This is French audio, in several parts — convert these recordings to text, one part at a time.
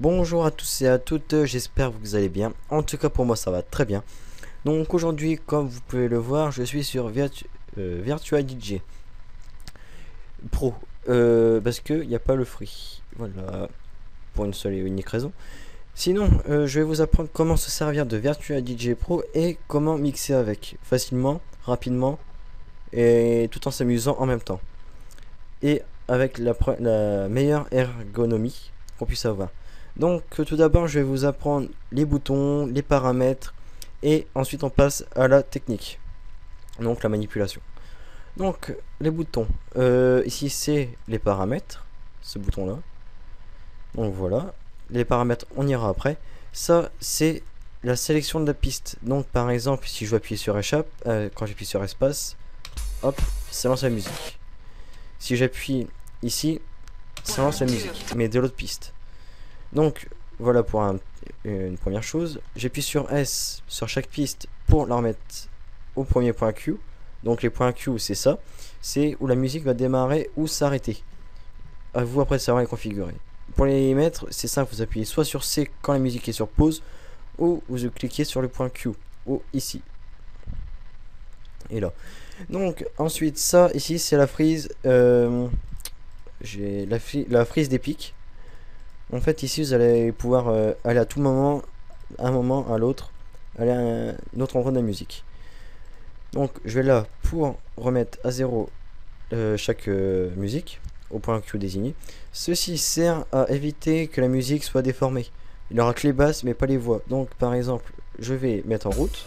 Bonjour à tous et à toutes, j'espère que vous allez bien. En tout cas pour moi ça va très bien. Donc aujourd'hui, comme vous pouvez le voir, je suis sur Virtua DJ Pro. Parce qu'il n'y a pas le free. Voilà, pour une seule et unique raison. Sinon, je vais vous apprendre comment se servir de Virtua DJ Pro et comment mixer avec facilement, rapidement et tout en s'amusant en même temps. Et avec la meilleure ergonomie qu'on puisse avoir. Donc tout d'abord je vais vous apprendre les boutons, les paramètres et ensuite on passe à la technique, donc la manipulation. Donc les boutons, ici c'est les paramètres, ce bouton là. Donc voilà, les paramètres on ira après. Ça c'est la sélection de la piste. Donc par exemple si je veux appuyer sur échappe, quand j'appuie sur espace, hop, ça lance la musique. Si j'appuie ici, ça lance la musique, mais de l'autre piste. Donc voilà pour une première chose. J'appuie sur S sur chaque piste pour la remettre au premier point Q. Donc les points Q c'est ça, c'est où la musique va démarrer ou s'arrêter. À vous après de savoir les configurer. Pour les mettre, c'est simple, vous appuyez soit sur C quand la musique est sur pause, ou vous cliquez sur le point Q, ou ici. Et là. Donc ensuite ça ici c'est la frise, j'ai la frise des pics. En fait ici vous allez pouvoir aller à tout moment, un moment à l'autre, aller à un autre endroit de la musique. Donc je vais là pour remettre à zéro chaque musique au point Q désigné. Ceci sert à éviter que la musique soit déformée. Il aura que les basses mais pas les voix. Donc par exemple je vais mettre en route.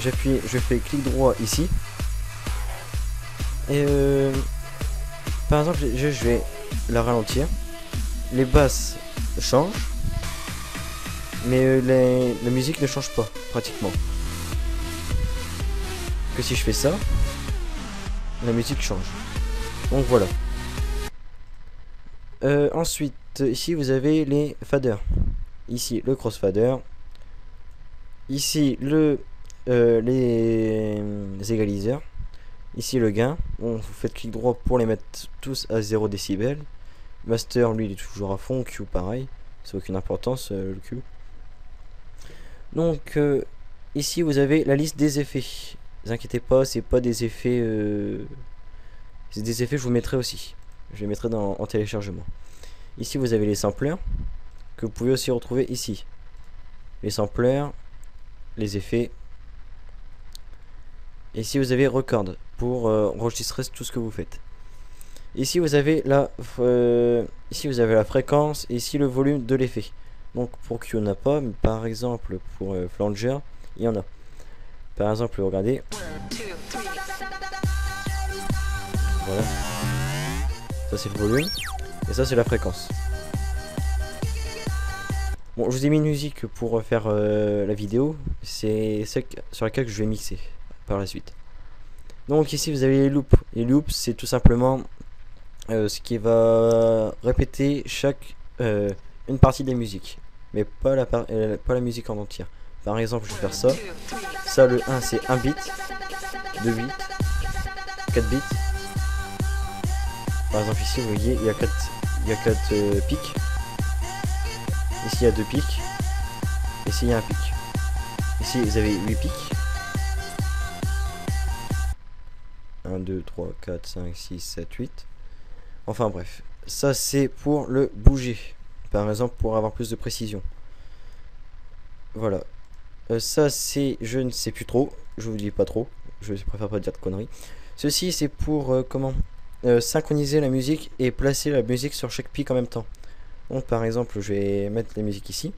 J'appuie, je fais clic droit ici. Et par exemple je vais la ralentir. Les basses changent, mais la musique ne change pas pratiquement. Que si je fais ça, la musique change. Donc voilà. Ensuite, ici vous avez les faders. Ici le crossfader. Ici les égaliseurs. Ici le gain. Bon, vous faites clic droit pour les mettre tous à 0 décibels. Master lui il est toujours à fond. Q pareil. C'est aucune importance le Q. Donc ici vous avez la liste des effets. Ne vous inquiétez pas, c'est pas des effets. C'est des effets que je vous mettrai aussi. Je les mettrai en téléchargement. Ici vous avez les samplers que vous pouvez aussi retrouver ici. Les samplers, les effets. Ici vous avez record pour enregistrer tout ce que vous faites. Ici vous avez la fréquence et ici le volume de l'effet. Donc pour Q on n'a pas, mais par exemple pour flanger il y en a. Par exemple regardez. Voilà. Ça c'est le volume et ça c'est la fréquence. Bon, je vous ai mis une musique pour faire la vidéo. C'est celle sur laquelle je vais mixer par la suite. Donc ici vous avez les loops. Les loops c'est tout simplement ce qui va répéter une partie des musiques, mais pas la musique en entière. Par exemple je vais faire ça. Ça le 1 c'est 1 bit, 2 bits, 4 bits. Par exemple ici vous voyez il y a 4 pics. Ici il y a 2 pics. Ici il y a un pic. Ici vous avez 8 pics. 1, 2, 3, 4, 5, 6, 7, 8. Enfin bref. Ça c'est pour le bouger. Par exemple pour avoir plus de précision. Voilà. Ça c'est, je ne sais plus trop. Je vous dis pas trop. Je préfère pas dire de conneries. Ceci c'est pour synchroniser la musique et placer la musique sur chaque pic en même temps. Donc par exemple je vais mettre la musique ici.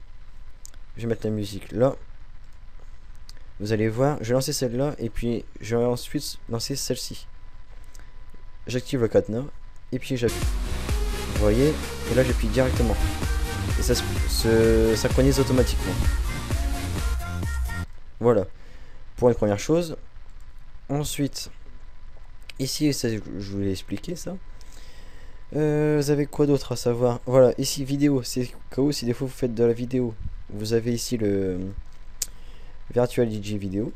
Je vais mettre la musique là. Vous allez voir, je vais lancer celle-là et puis je vais ensuite lancer celle-ci. J'active le cadenas et puis j'appuie. Vous voyez, et là j'appuie directement. Et ça se synchronise automatiquement. Voilà, pour une première chose. Ensuite, ici, ça, je vous l'ai expliqué ça. Vous avez quoi d'autre à savoir? Voilà, ici vidéo, c'est cas où si des fois vous faites de la vidéo. Vous avez ici le Virtual DJ vidéo.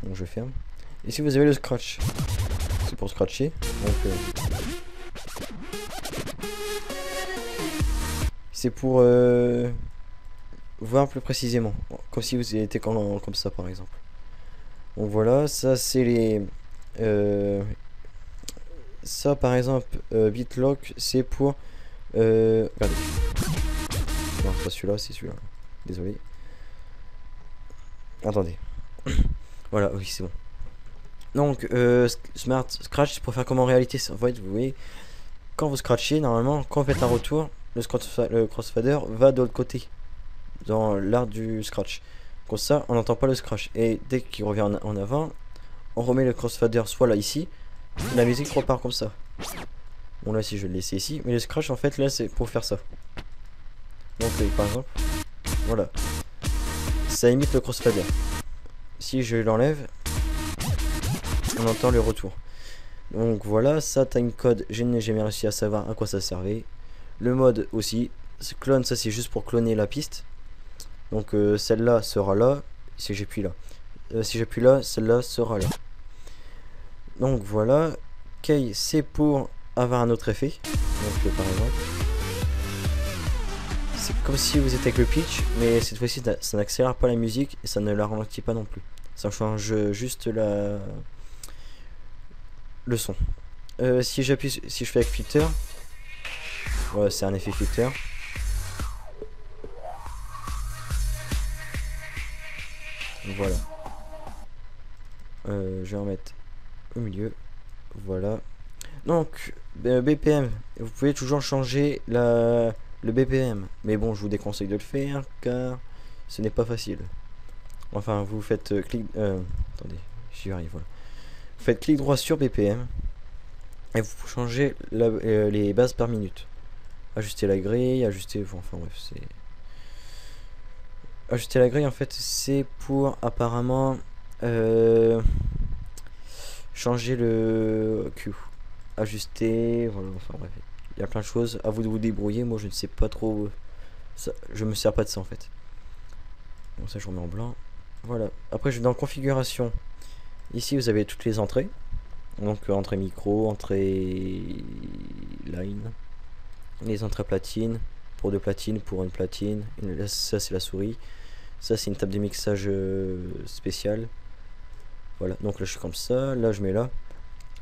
Donc je ferme. Ici vous avez le scratch. C'est pour scratcher. Donc c'est pour voir plus précisément, comme si vous étiez comme ça par exemple. Donc voilà, ça c'est les ça par exemple BitLock c'est pour regardez. Non, c'est pas celui-là, c'est celui-là. Désolé. Attendez. Voilà, oui, c'est bon. Donc, Smart Scratch, c'est pour faire comme en réalité. En fait, vous voyez, quand vous scratchez, normalement, quand vous faites un retour, le crossfader va de l'autre côté, dans l'art du scratch. Comme ça, on n'entend pas le scratch. Et dès qu'il revient en avant, on remet le crossfader soit là, ici, la musique repart comme ça. Bon, là, si je vais le laisser ici, mais le scratch, en fait, là, c'est pour faire ça. Donc, par exemple, voilà. Ça imite le crossfader. Si je l'enlève, on entend le retour. Donc voilà, ça timecode, je n'ai jamais réussi à savoir à quoi ça servait. Le mode aussi, clone, ça c'est juste pour cloner la piste. Donc celle-là sera là, si j'appuie là. Si j'appuie là, celle-là sera là. Donc voilà, Key c'est pour avoir un autre effet. Donc par exemple, c'est comme si vous étiez avec le pitch, mais cette fois-ci ça n'accélère pas la musique et ça ne la ralentit pas non plus. Ça change juste le son. Si je fais avec filter, ouais, c'est un effet filter. Voilà. Je vais en mettre au milieu. Voilà. Donc BPM, vous pouvez toujours changer le BPM, mais bon, je vous déconseille de le faire car ce n'est pas facile. Enfin, vous faites clic. Attendez, j'y arrive. Voilà. Vous faites clic droit sur BPM et vous changez les bases par minute. Ajuster la grille, ajuster. Bon, enfin bref, c'est. Ajuster la grille en fait, c'est pour apparemment changer le Q. Ajuster, voilà, enfin bref. Il y a plein de choses, à vous de vous débrouiller. Moi je ne sais pas trop. Ça, je me sers pas de ça en fait. Bon, ça je remets en blanc. Voilà. Après je vais dans configuration. Ici vous avez toutes les entrées. Donc entrée micro, entrée line, les entrées platine, pour deux platines, pour une platine. Là, ça c'est la souris. Ça c'est une table de mixage spéciale. Voilà, donc là je suis comme ça. Là je mets là.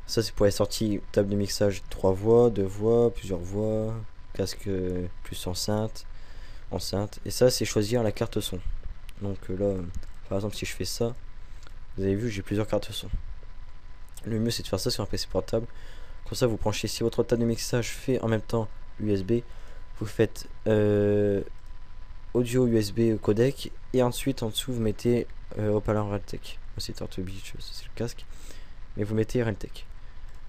Ça c'est pour les sorties table de mixage 3 voix, 2 voix, plusieurs voix, casque plus enceinte. Et ça c'est choisir la carte son. Donc là par exemple si je fais ça, vous avez vu j'ai plusieurs cartes son. Le mieux c'est de faire ça sur un PC portable. Comme ça vous branchez, si votre table de mixage fait en même temps USB, vous faites audio USB codec et ensuite en dessous vous mettez haut-parleur Realtek. C'est Turtle Beach, c'est le casque, mais vous mettez Realtek.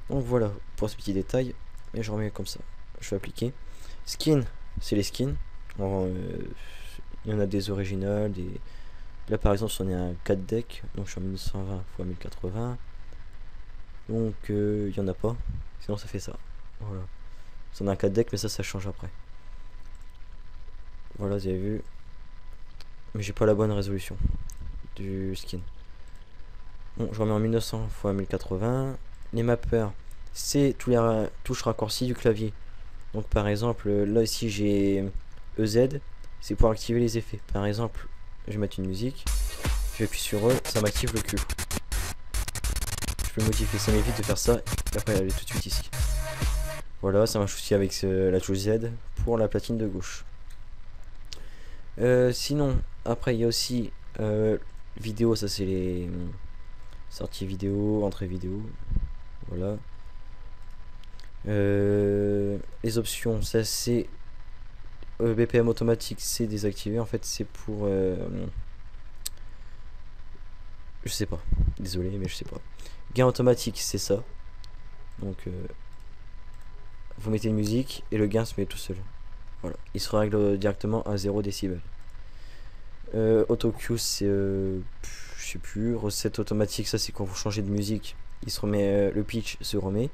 Donc voilà pour ce petit détail, et je remets comme ça. Je vais appliquer. Skin, c'est les skins. Il y en a des originales, des. Là par exemple, on est un 4 deck, donc je suis en 1920 x 1080. Donc il y en a pas, sinon ça fait ça. Voilà. C'est un 4 deck, mais ça change après. Voilà, vous avez vu. Mais j'ai pas la bonne résolution du skin. Bon, je remets en 1900 x 1080. Les mappers, c'est tous les touches raccourcis du clavier. Donc par exemple, là ici j'ai EZ, c'est pour activer les effets. Par exemple, je vais mettre une musique, je appuie sur E, ça m'active le Q. Je peux modifier, ça m'évite de faire ça et après aller tout de suite ici. Voilà, ça marche aussi avec la touche Z pour la platine de gauche. Sinon, après il y a aussi vidéo, ça c'est les sorties vidéo, entrée vidéo. Voilà. Les options, ça c'est BPM automatique, c'est désactivé. En fait, c'est pour je sais pas, désolé, mais je sais pas. Gain automatique, c'est ça. Donc, vous mettez une musique et le gain se met tout seul. Voilà, il se règle directement à 0 décibel. Auto cue, c'est je sais plus. Recette automatique, ça c'est quand vous changez de musique, il se remet, le pitch se remet.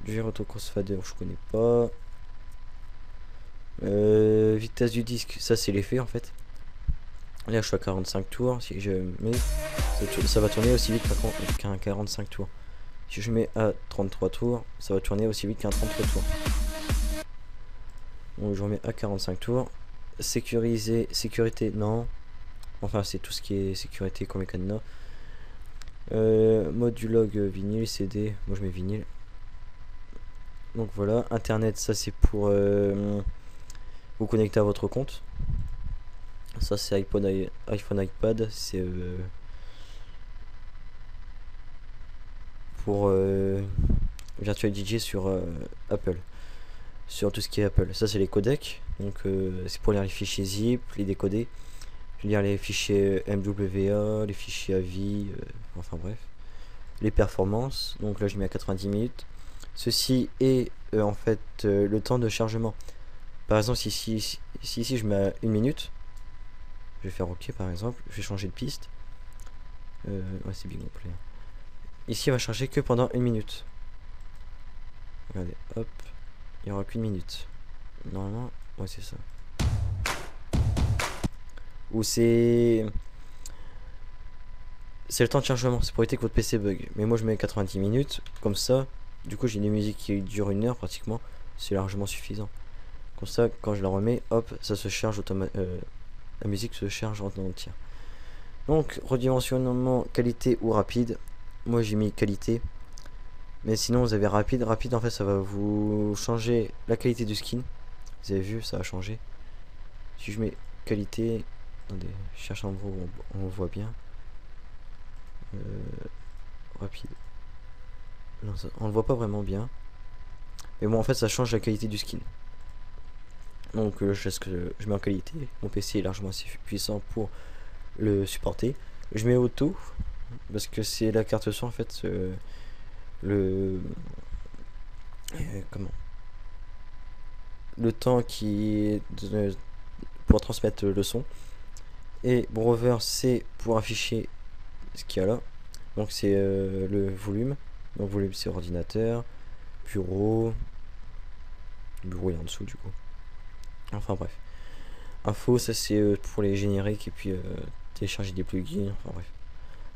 Gère auto crossfader, je connais pas. Vitesse du disque, ça c'est l'effet en fait. Là je suis à 45 tours, si je mets ça va tourner aussi vite qu'un 45 tours. Si je mets à 33 tours, ça va tourner aussi vite qu'un 33 tours. Donc je remets à 45 tours. Sécuriser, sécurité, non. Enfin, c'est tout ce qui est sécurité comme les cadenas. Mode du log vinyle, CD. Moi je mets vinyle. Donc voilà. Internet, ça c'est pour vous connecter à votre compte. Ça c'est iPhone, iPad. C'est pour Virtual DJ sur Apple. Sur tout ce qui est Apple. Ça c'est les codecs. Donc c'est pour lire les fichiers zip, les décoder. Lire les fichiers MWA, les fichiers AVI, enfin bref. Les performances. Donc là je mets à 90 minutes. Ceci est en fait le temps de chargement. Par exemple si ici je mets à 1 minute. Je vais faire OK par exemple. Je vais changer de piste. Ouais c'est bien complet. Ici il va charger que pendant 1 minute. Regardez, hop. Il n'y aura qu'une minute. Normalement, ouais c'est ça. Ou c'est le temps de chargement, c'est pour éviter que votre PC bug. Mais moi je mets 90 minutes, comme ça, du coup j'ai des musiques qui durent 1 heure pratiquement, c'est largement suffisant. Comme ça, quand je la remets, hop, ça se charge automatiquement, la musique se charge en entière. Donc, redimensionnement, qualité ou rapide. Moi j'ai mis qualité. Mais sinon vous avez rapide. Rapide en fait ça va vous changer la qualité du skin. Vous avez vu, ça a changé. Si je mets qualité... Attendez, je cherche un endroit où on voit bien. Rapide. Non, ça, on le voit pas vraiment bien. Mais bon, en fait, ça change la qualité du skin. Donc, je mets en qualité. Mon PC est largement assez puissant pour le supporter. Je mets auto. Parce que c'est la carte son, en fait, comment le temps qui pour transmettre le son. Et Brover c'est pour afficher ce qu'il y a là. Donc c'est le volume. Donc volume c'est ordinateur, bureau est en dessous du coup. Enfin bref. Info ça c'est pour les génériques et puis télécharger des plugins. Enfin bref.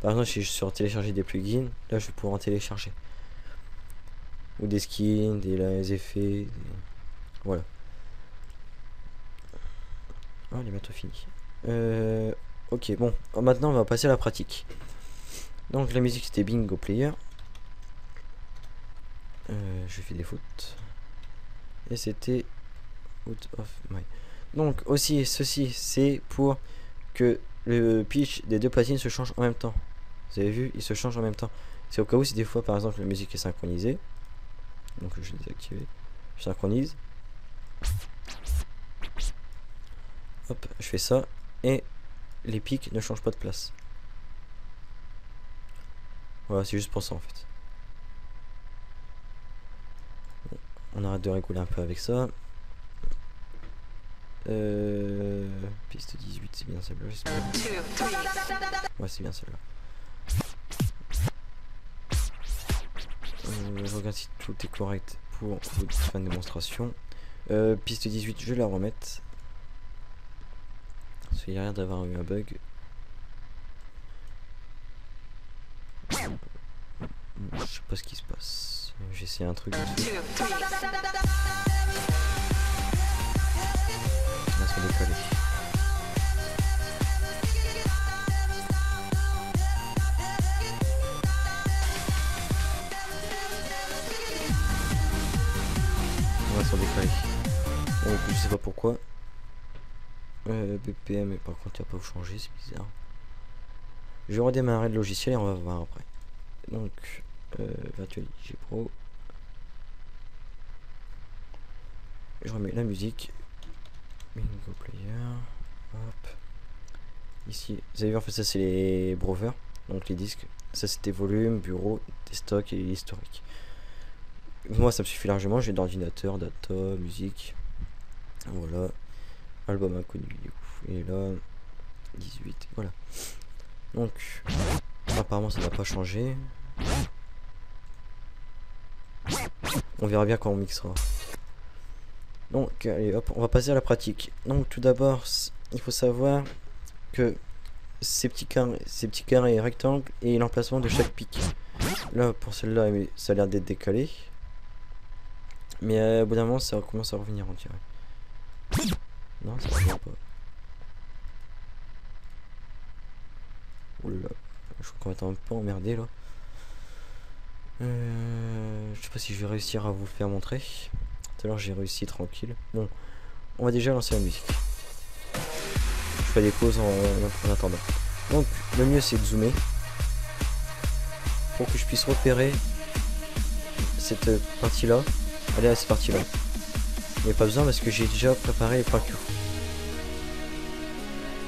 Par exemple si je suis sur télécharger des plugins, là je vais pouvoir en télécharger. Ou des skins, des effets. Voilà. Oh, il est bientôt fini. Ok, bon. Maintenant, on va passer à la pratique. Donc, la musique, c'était Bingo Player. Je fais des fautes. Et c'était Out of My. Donc, aussi, ceci, c'est pour que le pitch des deux platines se change en même temps. Vous avez vu, il se change en même temps. C'est au cas où, si des fois, par exemple, la musique est synchronisée. Donc, je vais désactiver. Je synchronise. Hop, je fais ça et les pics ne changent pas de place. Voilà, c'est juste pour ça en fait. Bon, on arrête de rigoler un peu avec ça. Piste 18, c'est bien celle-là. Ouais, c'est bien celle-là. Je regarde si tout est correct pour votre fin de démonstration. Piste 18, je vais la remettre. Parce qu'il y a l'air d'avoir eu un bug. Je sais pas ce qui se passe. J'ai essayé un truc. Là, ça décolle. On va s'en décoller. Donc je sais pas pourquoi. BPM, par contre, il n'y a pas où changer, c'est bizarre. Je vais redémarrer le logiciel et on va voir après. Donc, Virtual DJ Pro. Je remets la musique. Bingo Player. Hop. Ici, vous avez vu, en fait, ça c'est les browsers, donc les disques. Ça c'était volume, bureau, des stocks et l'historique. Moi, ça me suffit largement. J'ai d'ordinateur, data, musique. Voilà. Album inconnu. Et là, 18. Voilà. Donc, apparemment, ça n'a pas changé. On verra bien quand on mixera. Donc, allez, hop, on va passer à la pratique. Donc, tout d'abord, il faut savoir que ces petits carrés rectangles et l'emplacement de chaque pic. Là pour celle-là ça a l'air d'être décalé. Mais au bout d'un moment ça commence à revenir on dirait. Non ça revient pas. Oula, je crois qu'on va être un peu emmerdé là. Je sais pas si je vais réussir à vous le faire montrer. Tout à l'heure j'ai réussi tranquille. Bon, on va déjà lancer la musique. Je fais des pauses en attendant. Donc le mieux c'est de zoomer pour que je puisse repérer cette partie là. Allez à cette partie là. Il n'y a pas besoin parce que j'ai déjà préparé les points Q.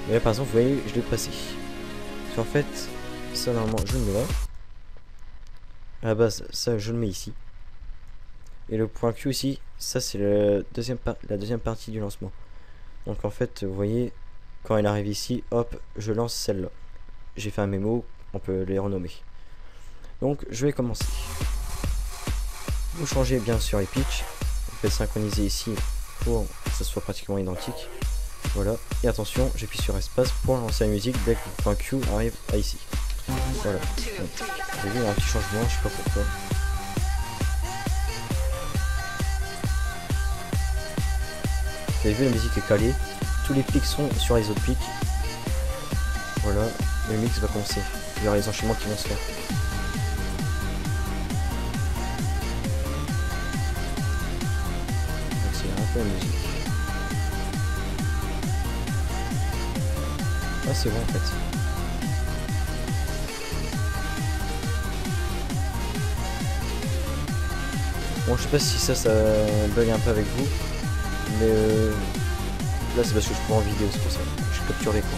Mais là par exemple vous voyez je l'ai passé. Parce qu'en fait ça normalement je le mets là. À la base ça je le mets ici. Et le point Q ici, ça c'est la deuxième partie du lancement. Donc en fait vous voyez quand elle arrive ici, hop, je lance celle-là. J'ai fait un mémo, on peut les renommer. Donc je vais commencer. Vous changez bien sûr les pitchs. Vous faites synchroniser ici pour que ce soit pratiquement identique. Voilà. Et attention, j'appuie sur espace pour lancer la musique dès que le point Q arrive à ici. Voilà. Vous avez vu un petit changement, je sais pas pourquoi. Vous avez vu la musique est calée. Tous les pics sont sur les autres pics. Voilà. Le mix va commencer. Il y aura les enchaînements qui vont se faire. Un peu la musique. Ah c'est bon en fait. Bon je sais pas si ça bug un peu avec vous. Mais là c'est parce que je prends en vidéo, c'est pour ça. Je capture l'écran.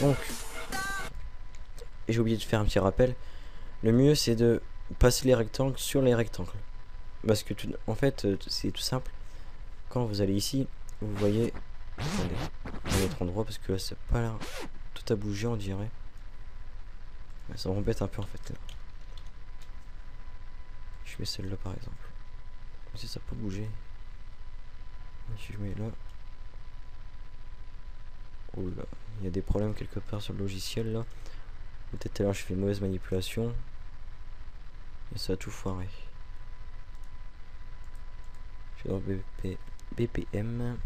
Donc, et j'ai oublié de faire un petit rappel. Le mieux c'est de passer les rectangles sur les rectangles. Parce que en fait c'est tout simple. Quand vous allez ici, vous voyez. Attendez, je vais mettre en droit parce que là c'est pas là. Tout a bougé on dirait. Ça m'embête un peu en fait. Je mets celle-là par exemple. Si ça peut bouger. Si je mets là. Oh là, il y a des problèmes quelque part sur le logiciel là. Peut-être tout à l'heure je fais une mauvaise manipulation. Et ça a tout foiré. Je vais dans BPM.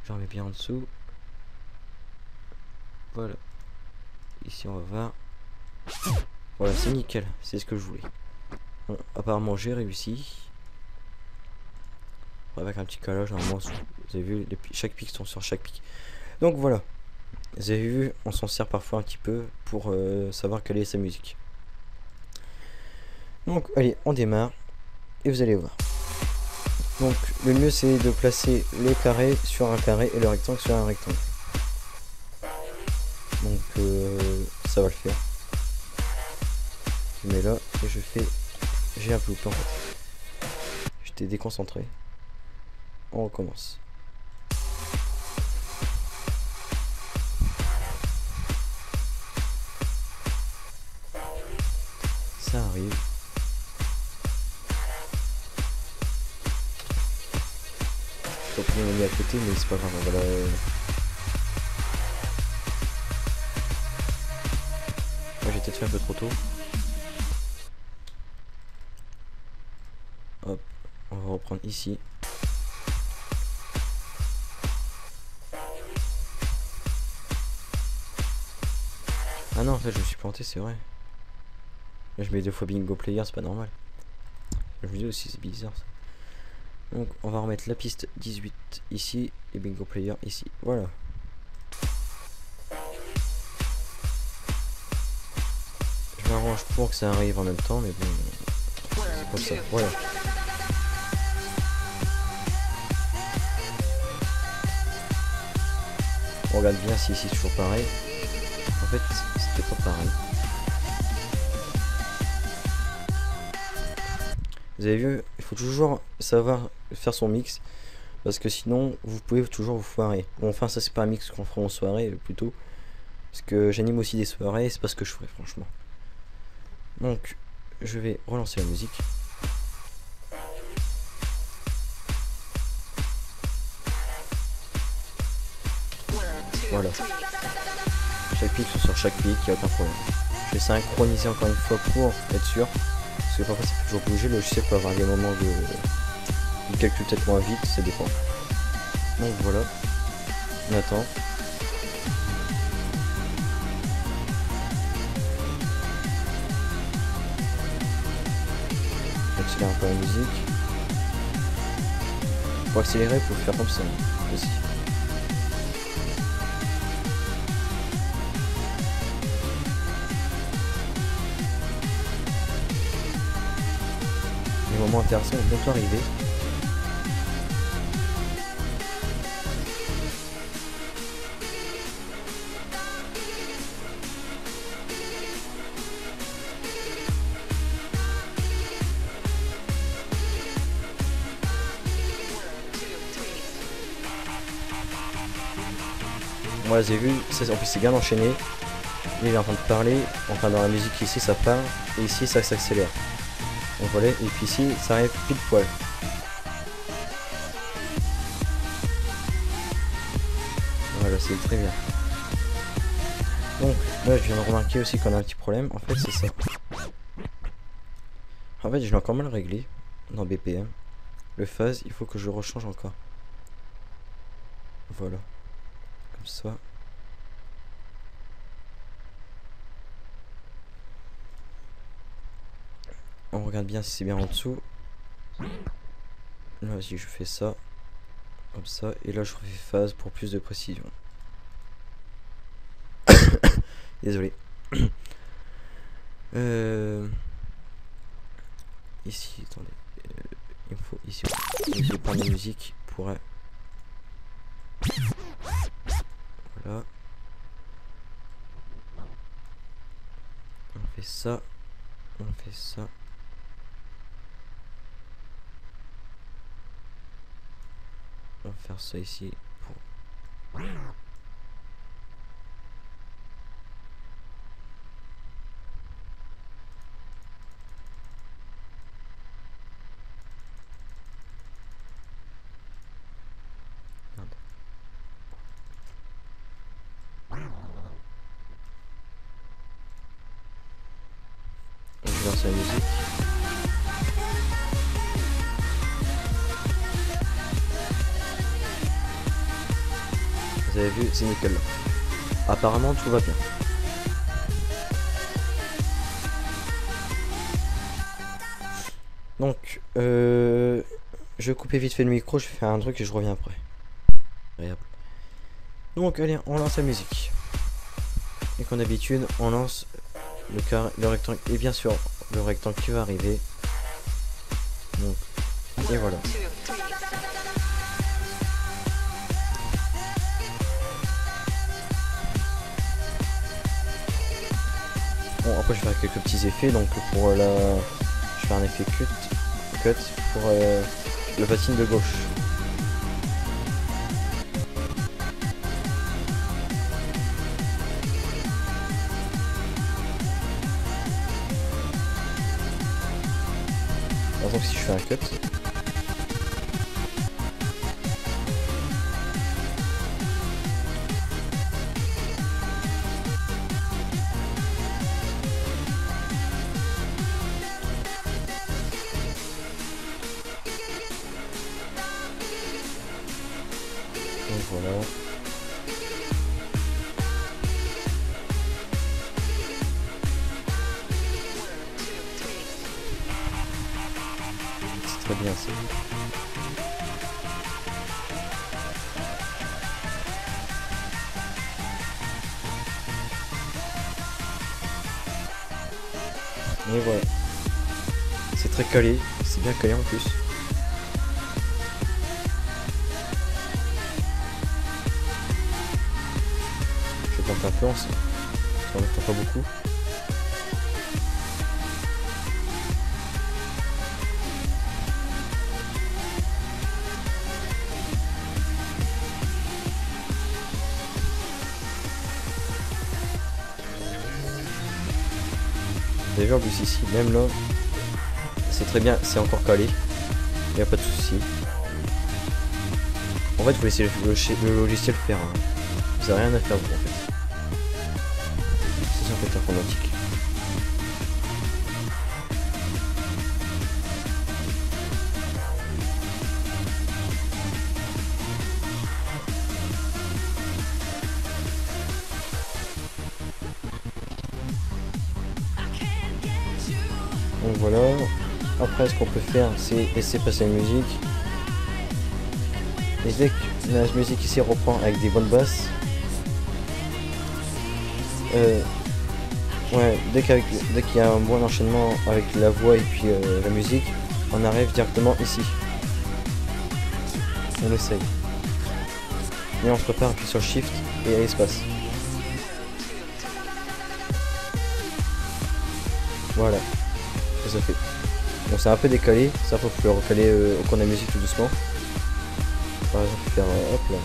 J'en mets bien en dessous. Voilà. Ici on va voir. Voilà, c'est nickel. C'est ce que je voulais. Bon, apparemment j'ai réussi. Avec un petit calage, normalement, vous avez vu, chaque pic sont sur chaque pic. Donc voilà. Vous avez vu, on s'en sert parfois un petit peu pour savoir quelle est sa musique. Donc allez, on démarre. Et vous allez voir. Donc le mieux c'est de placer le carré sur un carré et le rectangle sur un rectangle. Donc ça va le faire. Je mets là et je fais. J'ai un peu loupé en fait. J'étais déconcentré. On recommence. Ça arrive. Je peux mis à côté mais c'est pas grave. On va la... Moi j'ai peut-être fait un peu trop tôt. Hop, on va reprendre ici. Ah non en fait je me suis planté, c'est vrai. Là je mets 2 fois bingo player, c'est pas normal. Je me dis aussi c'est bizarre ça. Donc on va remettre la piste 18 ici et bingo player ici. Voilà. Je m'arrange pour que ça arrive en même temps mais bon. C'est comme ça. Voilà. On regarde bien si ici c'est toujours pareil. En fait c'était pas pareil. Vous avez vu, il faut toujours savoir faire son mix. Parce que sinon vous pouvez toujours vous foirer. Bon enfin ça c'est pas un mix qu'on fera en soirée plutôt. Parce que j'anime aussi des soirées, c'est pas ce que je ferai franchement. Donc je vais relancer la musique. Voilà. Chaque pic sont sur chaque pic, il n'y a aucun problème. Je vais synchroniser encore une fois pour être sûr. Parce que parfois ça peut toujours bouger, le logiciel peut avoir des moments de calcul peut-être moins vite, ça dépend. Donc voilà. On attend. J'accélère un peu la musique. Pour accélérer, il faut faire comme ça aussi. Les moments intéressants vont bientôt arriver. Voilà, vous avez vu, en plus c'est bien enchaîné. Il est en train de parler, enfin dans la musique ici ça part, et ici ça s'accélère. Donc voilà, et puis ici ça arrive pile poil. Voilà, c'est très bien. Donc là je viens de remarquer aussi qu'on a un petit problème, en fait c'est ça. En fait je l'ai encore mal réglé dans BPM. Le phase, il faut que je le rechange encore. Voilà. Comme ça. On regarde bien si c'est bien en dessous. Là aussi je fais ça. Comme ça. Et là je refais phase pour plus de précision. Désolé. Ici, attendez. Il faut ici. Je vais prendre la musique pour. Voilà. On fait ça. On fait ça. On va faire ça ici pour. Je lance la musique. Vous avez vu, c'est nickel là. Apparemment tout va bien. Donc je vais couper vite fait le micro, je vais faire un truc et je reviens après. Agréable. Donc allez, on lance la musique. Et comme d'habitude, on lance le rectangle et bien sûr le rectangle qui va arriver. Donc, et voilà. Bon, après je vais faire quelques petits effets. Donc pour la, je fais un effet cut pour le patine de gauche. Par exemple si je fais un cut. Donc voilà. C'est très bien ça. Et voilà. C'est très calé, c'est bien calé en plus. Je tente un peu ensemble. On n'entend pas beaucoup. Vous avez vu en plus ici, même là, c'est très bien, c'est encore calé. Il n'y a pas de souci. En fait, il faut laisser le logiciel faire. Hein. vous avez rien à faire vous en fait. C'est ça en fait informatique. Donc voilà, après ce qu'on peut faire c'est laisser passer la musique. Et dès que la musique ici reprend avec des bonnes basses, ouais, dès qu'il y a un bon enchaînement avec la voix et puis la musique, on arrive directement ici. On essaye. Et on se prépare, appuie sur Shift et à l'espace. Voilà. Ça fait. Bon, c'est un peu décalé, ça faut le recaler au cours de la musique tout doucement. Par exemple, faire hop là.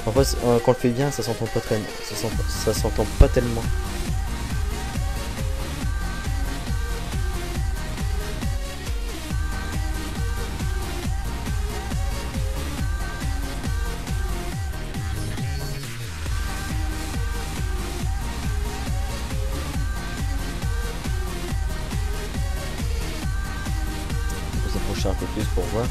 En fait, quand on le fait bien, ça s'entend pas très, ça s'entend pas tellement. On peut s'approcher un peu plus pour voir.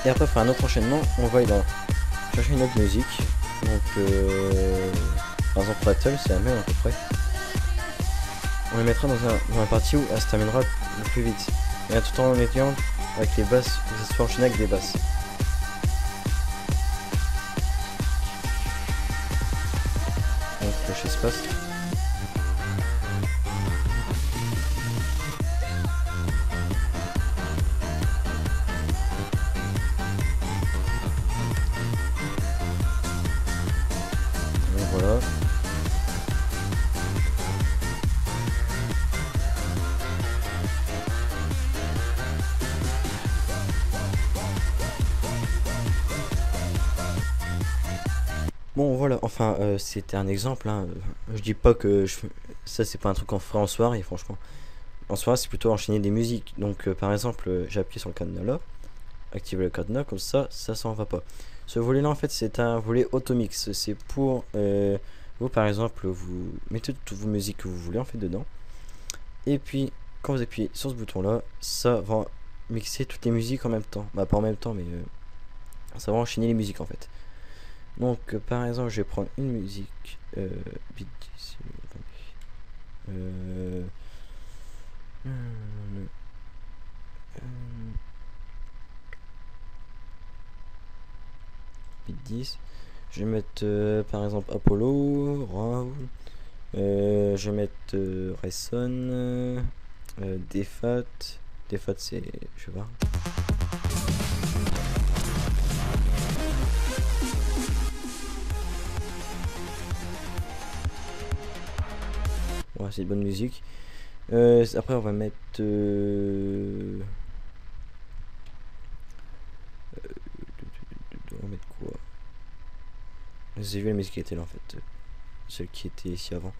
Et après, faire un autre enchaînement, on va aller chercher une autre musique. Donc, par exemple, Battle, c'est la même à peu près. On les mettra dans la partie où elle se terminera le plus vite. Et tout en étant avec les basses, que ça soit enchaîné avec des basses. Donc, je espace. Voilà. Bon voilà, enfin c'était un exemple, hein. Je dis pas que ça c'est pas un truc qu'on ferait en soirée franchement. En soirée c'est plutôt enchaîner des musiques. Donc par exemple j'ai appuyé sur le cadenas là, activer le cadenas, comme ça s'en va pas. Ce volet là en fait c'est un volet automix. C'est pour vous par exemple vous mettez toutes vos musiques que vous voulez en fait dedans. Et puis quand vous appuyez sur ce bouton là, ça va mixer toutes les musiques en même temps. Bah pas en même temps mais ça va enchaîner les musiques en fait. Donc par exemple je vais prendre une musique beat 10 beat 10. Je vais mettre par exemple Apollo, Raoul, je vais mettre Rayson, Defat c'est je vais voir. Ouais, c'est une bonne musique. Après, on va mettre. On va mettre quoi? J'ai vu la musique qui était là en fait. Celle qui était ici avant.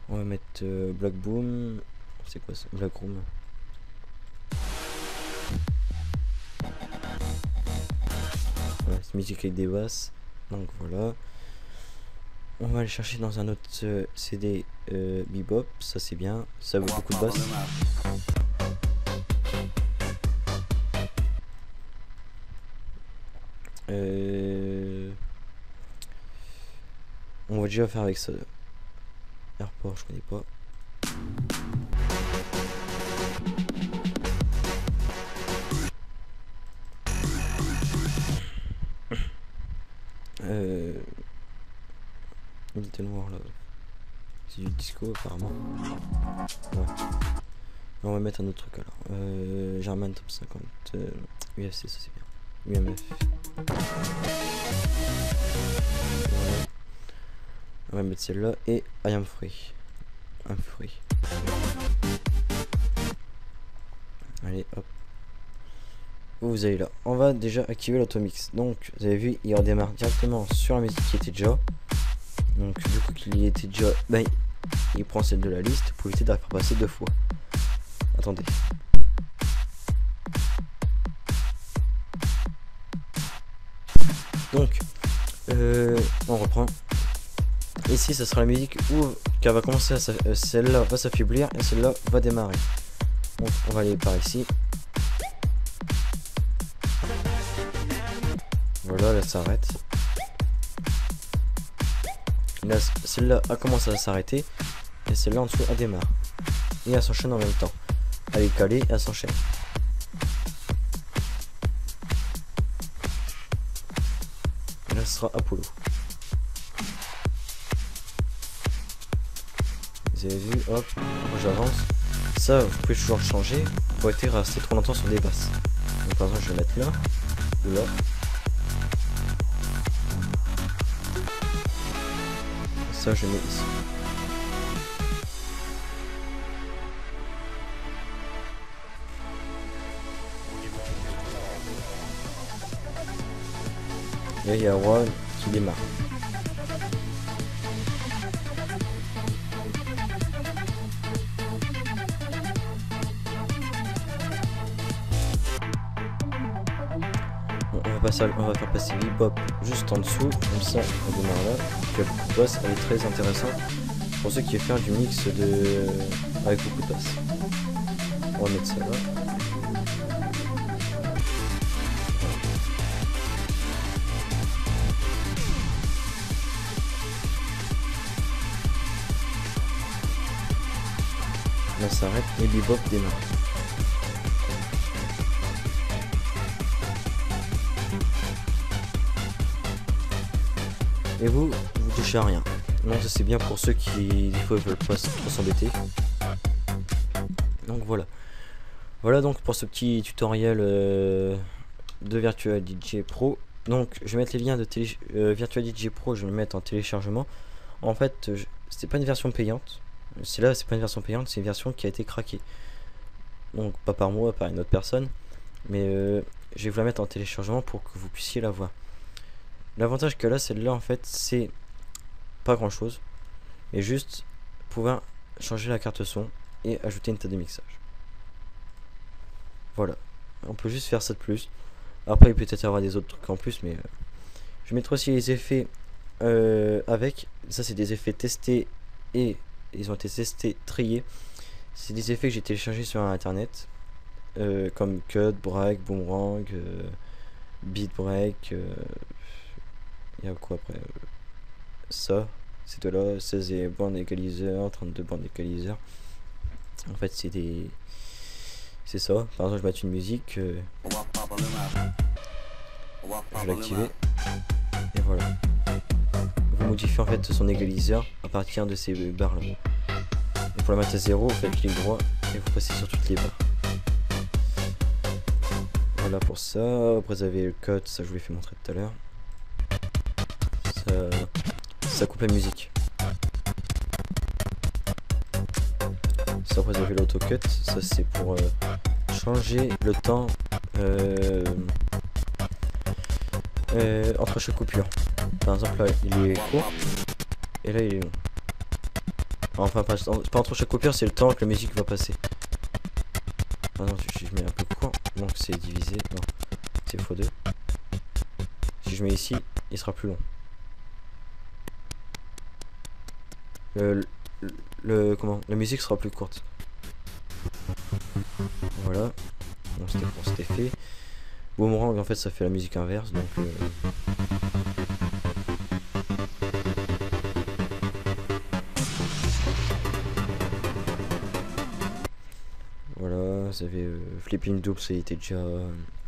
On va mettre Black Boom. C'est quoi ça? Black Room. Ouais, c'est musique avec des basses. Donc voilà. On va aller chercher dans un autre CD Bebop, ça c'est bien, ça veut beaucoup de basses. On va déjà faire avec ça. Airport, je connais pas. Little War là. C'est du disco apparemment. Ouais. On va mettre un autre truc alors. German Top 50. UFC, ça c'est bien. UMF. Voilà. On va mettre celle-là. Et I am free. I'm free. Allez, hop. Vous allez là. On va déjà activer l'automix. Donc, vous avez vu, il redémarre directement sur la musique qui était déjà. Donc, du coup, qu'il y était déjà, ben, il prend celle de la liste pour éviter de la faire passer 2 fois. Attendez. Donc, on reprend. Ici, ça sera la musique où qu'elle va commencer à celle-là va s'affaiblir et celle-là va démarrer. Donc, on va aller par ici. Voilà, là ça s'arrête. Là, celle-là a commencé à s'arrêter et celle-là en dessous a démarre. Et elle s'enchaîne en même temps. Elle est calée et elle s'enchaîne. Et là ce sera Apollo. Vous avez vu, hop, moi j'avance. Ça, vous pouvez toujours le changer pour être resté trop longtemps sur des basses. Donc par exemple, je vais mettre là, ou là. Ça, je mets ici. Et là, il y a One qui démarre. On va faire passer Bebop juste en dessous, comme ça on démarre là. Puis il y a beaucoup de basses, elle est très intéressante pour ceux qui veulent faire du mix de avec beaucoup de basses. On va mettre ça là. Là ça s'arrête et Bebop démarre. Et vous touchez à rien. Donc ça c'est bien pour ceux qui des fois veulent pas trop s'embêter. Donc voilà. Voilà donc pour ce petit tutoriel de Virtual DJ Pro. Donc je vais mettre les liens de Virtual DJ Pro, je vais le mettre en téléchargement. En fait, c'est pas une version payante. C'est pas une version payante, c'est une version qui a été craquée. Donc pas par moi, par une autre personne. Mais je vais vous la mettre en téléchargement pour que vous puissiez la voir. L'avantage qu'elle a celle-là en fait c'est pas grand chose, mais juste pouvoir changer la carte son et ajouter une table de mixage. Voilà, on peut juste faire ça de plus. Après il peut peut-être y avoir des autres trucs en plus, mais je mettrai aussi les effets avec. Ça c'est des effets testés et ils ont été testés, triés. C'est des effets que j'ai téléchargés sur internet comme cut, break, boomerang, beat break. Il y a quoi après ça, c'est de là, 16 bandes égaliseurs, 32 bandes égaliseurs. En fait, c'est des. C'est ça. Par exemple, je vais mettre une musique. Je vais l'activer. Et voilà. Vous modifiez en fait son égaliseur à partir de ces barres là. Et pour la mettre à 0, vous faites clic droit et vous passez sur toutes les barres. Voilà pour ça. Après, vous avez le cut, ça je vous l'ai fait montrer tout à l'heure. Ça coupe la musique. Ça après vous avez l'autocut, ça c'est pour changer le temps entre chaque coupure. Par exemple là il est court et là il est long. Enfin pas entre chaque coupure, c'est le temps que la musique va passer. Ah non, si je mets un peu court, donc c'est divisé, non, c'est x2. Si je mets ici, il sera plus long. La musique sera plus courte. Voilà. Bon, c'était pour cet effet. Boomerang en fait ça fait la musique inverse donc voilà, vous avez Flipping Double, ça y était déjà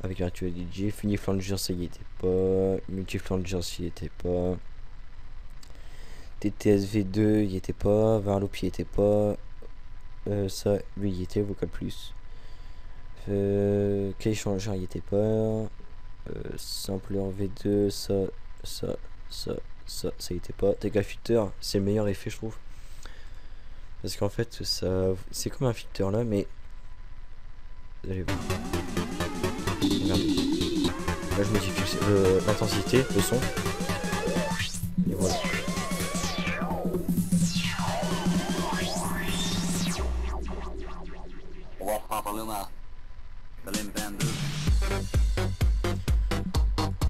avec Virtual DJ. Funny Flanger, ça y était pas. Multi Flanger, ça y était pas. TTSV2, il y était pas. Varloop, il y était pas. Ça, lui, il était, vocal plus. Quel échangeur, il était pas. Sampler V2, ça, ça y était pas. Dégâts filter, c'est le meilleur effet, je trouve. Parce qu'en fait, ça, c'est comme un filter là, mais. Allez, regardez. Là, je modifie l'intensité, le son. Et voilà.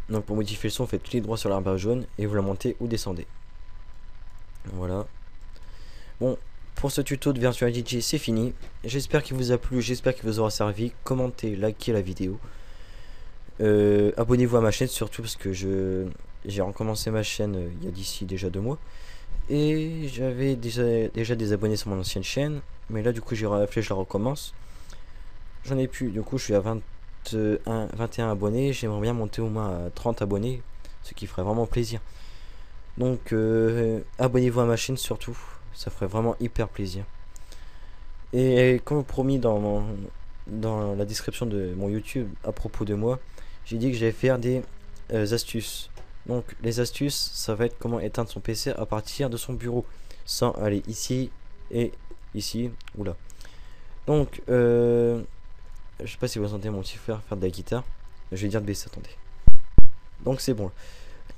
Donc pour modifier le son, faites clic droit sur la barre jaune et vous la montez ou descendez. Voilà. Bon, pour ce tuto de Virtual DJ, c'est fini. J'espère qu'il vous a plu, j'espère qu'il vous aura servi. Commentez, likez la vidéo. Abonnez-vous à ma chaîne surtout parce que j'ai recommencé ma chaîne il y a d'ici déjà 2 mois. Et j'avais déjà des abonnés sur mon ancienne chaîne. Mais là du coup j'ai fait, je la recommence. J'en ai plus, du coup je suis à 21 abonnés. J'aimerais bien monter au moins à 30 abonnés. Ce qui ferait vraiment plaisir. Donc abonnez-vous à ma chaîne surtout. Ça ferait vraiment hyper plaisir. Et comme promis dans la description de mon YouTube à propos de moi, j'ai dit que j'allais faire des astuces. Donc les astuces, ça va être comment éteindre son PC à partir de son bureau sans aller ici et ici ou là. Donc je sais pas si vous entendez mon petit frère faire de la guitare. Je vais dire de baisser, attendez. Donc c'est bon.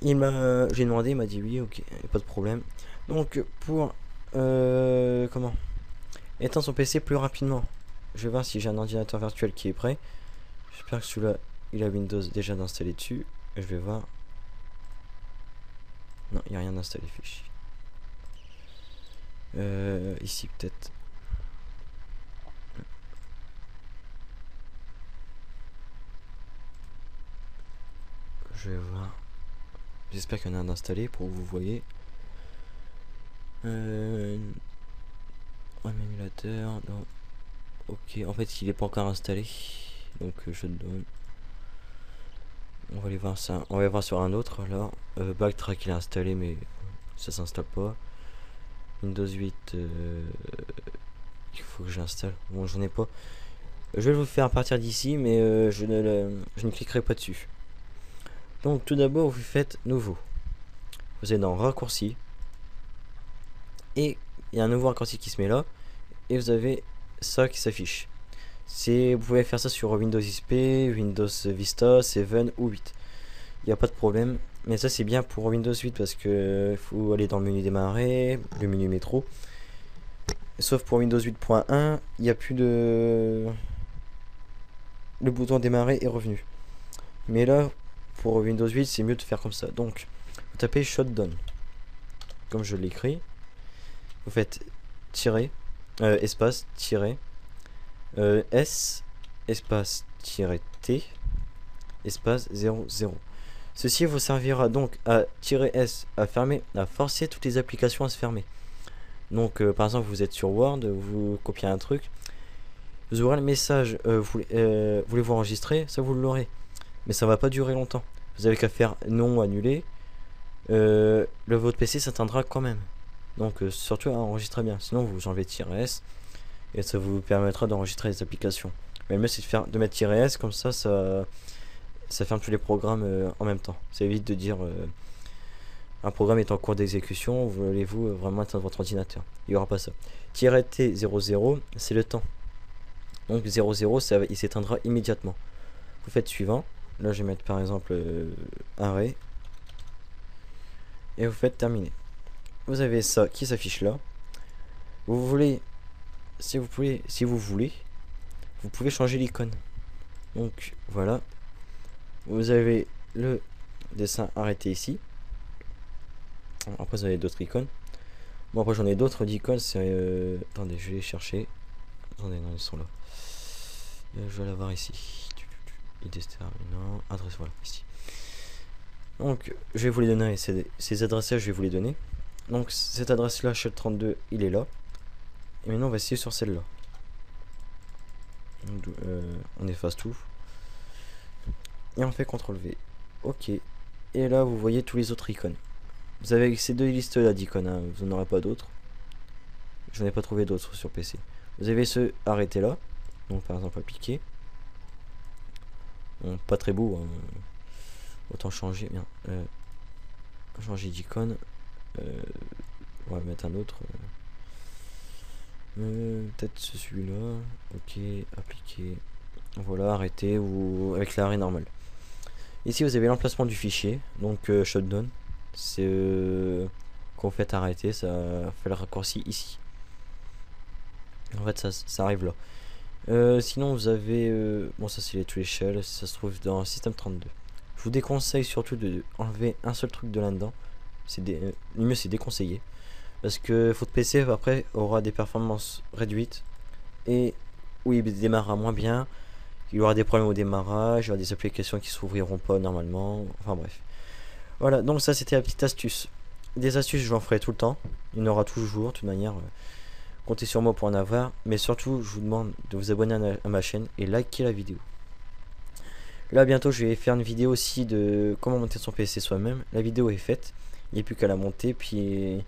J'ai demandé, il m'a dit oui, ok, pas de problème. Donc pour comment éteindre son PC plus rapidement, je vais voir si j'ai un ordinateur virtuel qui est prêt. J'espère que celui-là il a Windows déjà installé dessus. Je vais voir. Non, il n'y a rien d'installé, fichier. Ici peut-être. Je vais voir. J'espère qu'il y en a un installé pour que vous voyez. Un émulateur. Non. Ok, en fait il est pas encore installé. Donc je donne. On va aller voir ça. On va voir sur un autre là. Backtrack il est installé mais ça s'installe pas. Windows 8 il faut que j'installe. Bon j'en ai pas. Je vais vous faire partir d'ici mais je ne cliquerai pas dessus. Donc tout d'abord vous faites nouveau. Vous allez dans raccourci. Et il y a un nouveau raccourci qui se met là. Et vous avez ça qui s'affiche. Vous pouvez faire ça sur Windows XP, Windows Vista, 7 ou 8. Il n'y a pas de problème. Mais ça c'est bien pour Windows 8 parce que faut aller dans le menu démarrer, le menu métro. Sauf pour Windows 8.1, il n'y a plus de... Le bouton démarrer est revenu. Mais là, pour Windows 8, c'est mieux de faire comme ça. Donc, vous tapez shutdown. Comme je l'écris. Vous faites tirer, espace, tirer, S, espace, tirer T, espace 00. Ceci vous servira donc à tirer S, à fermer, à forcer toutes les applications à se fermer. Donc par exemple vous êtes sur Word, vous copiez un truc, vous aurez le message, voulez-vous enregistrer, ça vous l'aurez. Mais ça va pas durer longtemps. Vous avez qu'à faire non, annuler. Votre PC s'atteindra quand même. Donc surtout à enregistrer bien. Sinon vous enlevez "-s" et ça vous permettra d'enregistrer les applications. Mais le mieux c'est de mettre "-s", comme ça ferme tous les programmes en même temps. Ça évite de dire un programme est en cours d'exécution, voulez-vous vraiment éteindre votre ordinateur. Il n'y aura pas ça. "-t00", c'est le temps. Donc 00, il s'éteindra immédiatement. Vous faites suivant. Là je vais mettre par exemple arrêt. Et vous faites terminer. Vous avez ça qui s'affiche là. Vous voulez, si vous voulez, vous pouvez changer l'icône. Donc voilà. Vous avez le dessin arrêté ici. Après vous avez d'autres icônes. Bon après j'en ai d'autres d'icônes. Attendez, je vais les chercher. Attendez, non ils sont là. Je vais l'avoir ici. ID terminant, adresse, voilà ici. Donc je vais vous les donner, ces adresses là je vais vous les donner. Donc cette adresse là, Shell32, il est là. Et maintenant on va essayer sur celle-là. On efface tout. Et on fait CTRL V. Ok. Et là vous voyez tous les autres icônes. Vous avez ces deux listes là d'icônes, hein. Vous n'en aurez pas d'autres. Je n'ai pas trouvé d'autres sur PC. Vous avez ce arrêté là, donc par exemple appliquer. Bon, pas très beau, hein. Autant changer, bien. Changer d'icône. On va mettre un autre. Peut-être celui-là. Ok, appliquer. Voilà, arrêter ou avec l'arrêt normal. Ici vous avez l'emplacement du fichier, donc shutdown. C'est quand vous faites arrêter, ça fait le raccourci ici. En fait, ça arrive là. Sinon, vous avez bon, ça c'est les to shell, ça se trouve dans système 32. Je vous déconseille surtout de enlever un seul truc de là-dedans. Le mieux c'est déconseillé parce que votre PC après aura des performances réduites et oui, il démarrera moins bien. Il y aura des problèmes au démarrage, il y aura des applications qui s'ouvriront pas normalement. Enfin bref. Voilà, donc ça c'était la petite astuce. Des astuces, je vous en ferai tout le temps. Il y en aura toujours, de toute manière. Comptez sur moi pour en avoir. Mais surtout, je vous demande de vous abonner à ma chaîne et liker la vidéo. Là, bientôt, je vais faire une vidéo aussi de comment monter son PC soi-même. La vidéo est faite. Il n'y a plus qu'à la monter, puis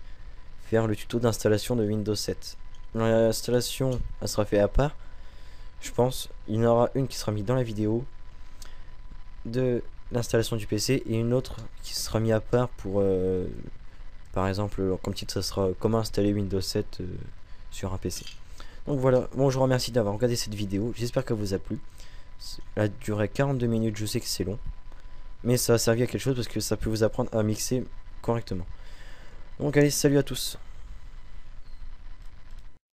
faire le tuto d'installation de Windows 7. L'installation, elle sera faite à part. Je pense, il y en aura une qui sera mise dans la vidéo de l'installation du PC et une autre qui sera mise à part pour, par exemple, comme titre, ça sera comment installer Windows 7 sur un PC. Donc voilà, bon, je vous remercie d'avoir regardé cette vidéo. J'espère qu'elle vous a plu. Elle a duré 42 minutes, je sais que c'est long, mais ça a servi à quelque chose parce que ça peut vous apprendre à mixer correctement. Donc allez, salut à tous.